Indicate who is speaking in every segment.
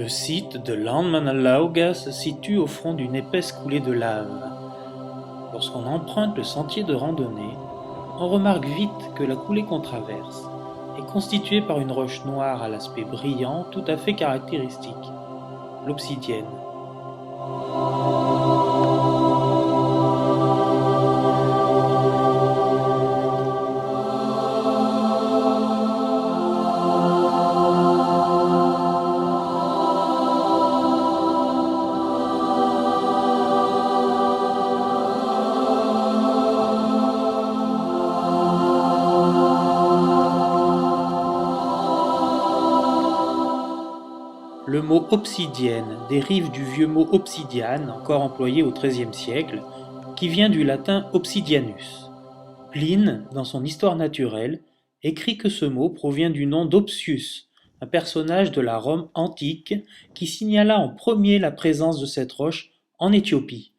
Speaker 1: Le site de Landmannalauga se situe au fond d'une épaisse coulée de lave. Lorsqu'on emprunte le sentier de randonnée, on remarque vite que la coulée qu'on traverse est constituée par une roche noire à l'aspect brillant tout à fait caractéristique, l'obsidienne. Le mot obsidienne dérive du vieux mot obsidiane, encore employé au XIIIe siècle, qui vient du latin obsidianus. Pline, dans son Histoire naturelle, écrit que ce mot provient du nom d'Opsius, un personnage de la Rome antique qui signala en premier la présence de cette roche en Éthiopie.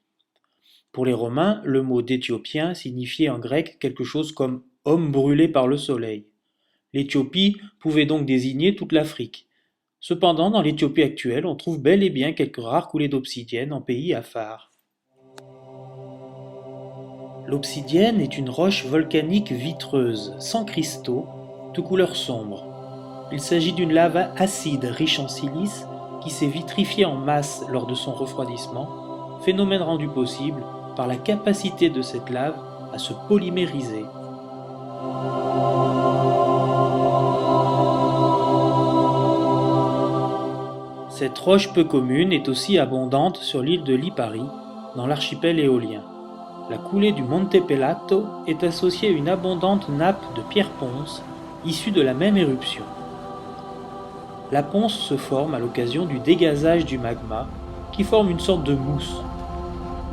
Speaker 1: Pour les Romains, le mot d'Éthiopien signifiait en grec quelque chose comme homme brûlé par le soleil. L'Éthiopie pouvait donc désigner toute l'Afrique. Cependant, dans l'Éthiopie actuelle, on trouve bel et bien quelques rares coulées d'obsidienne en pays Afar. L'obsidienne est une roche volcanique vitreuse, sans cristaux, de couleur sombre. Il s'agit d'une lave acide riche en silice qui s'est vitrifiée en masse lors de son refroidissement, phénomène rendu possible par la capacité de cette lave à se polymériser. Cette roche peu commune est aussi abondante sur l'île de Lipari, dans l'archipel éolien. La coulée du Monte Pelato est associée à une abondante nappe de pierre ponce issue de la même éruption. La ponce se forme à l'occasion du dégazage du magma qui forme une sorte de mousse.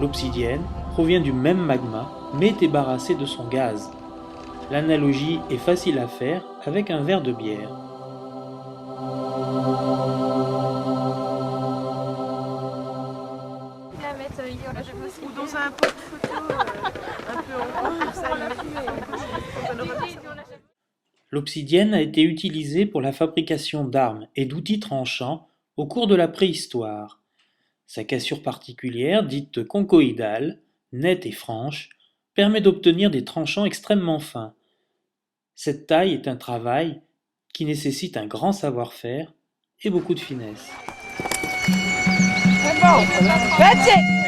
Speaker 1: L'obsidienne provient du même magma mais est débarrassée de son gaz. L'analogie est facile à faire avec un verre de bière.
Speaker 2: Ou dans un pot de photo un peu en rond, comme ça, il met
Speaker 1: L'obsidienne a été utilisée pour la fabrication d'armes et d'outils tranchants au cours de la préhistoire. Sa cassure particulière, dite conchoïdale, nette et franche, permet d'obtenir des tranchants extrêmement fins. Cette taille est un travail qui nécessite un grand savoir-faire et beaucoup de finesse.
Speaker 2: C'est bon,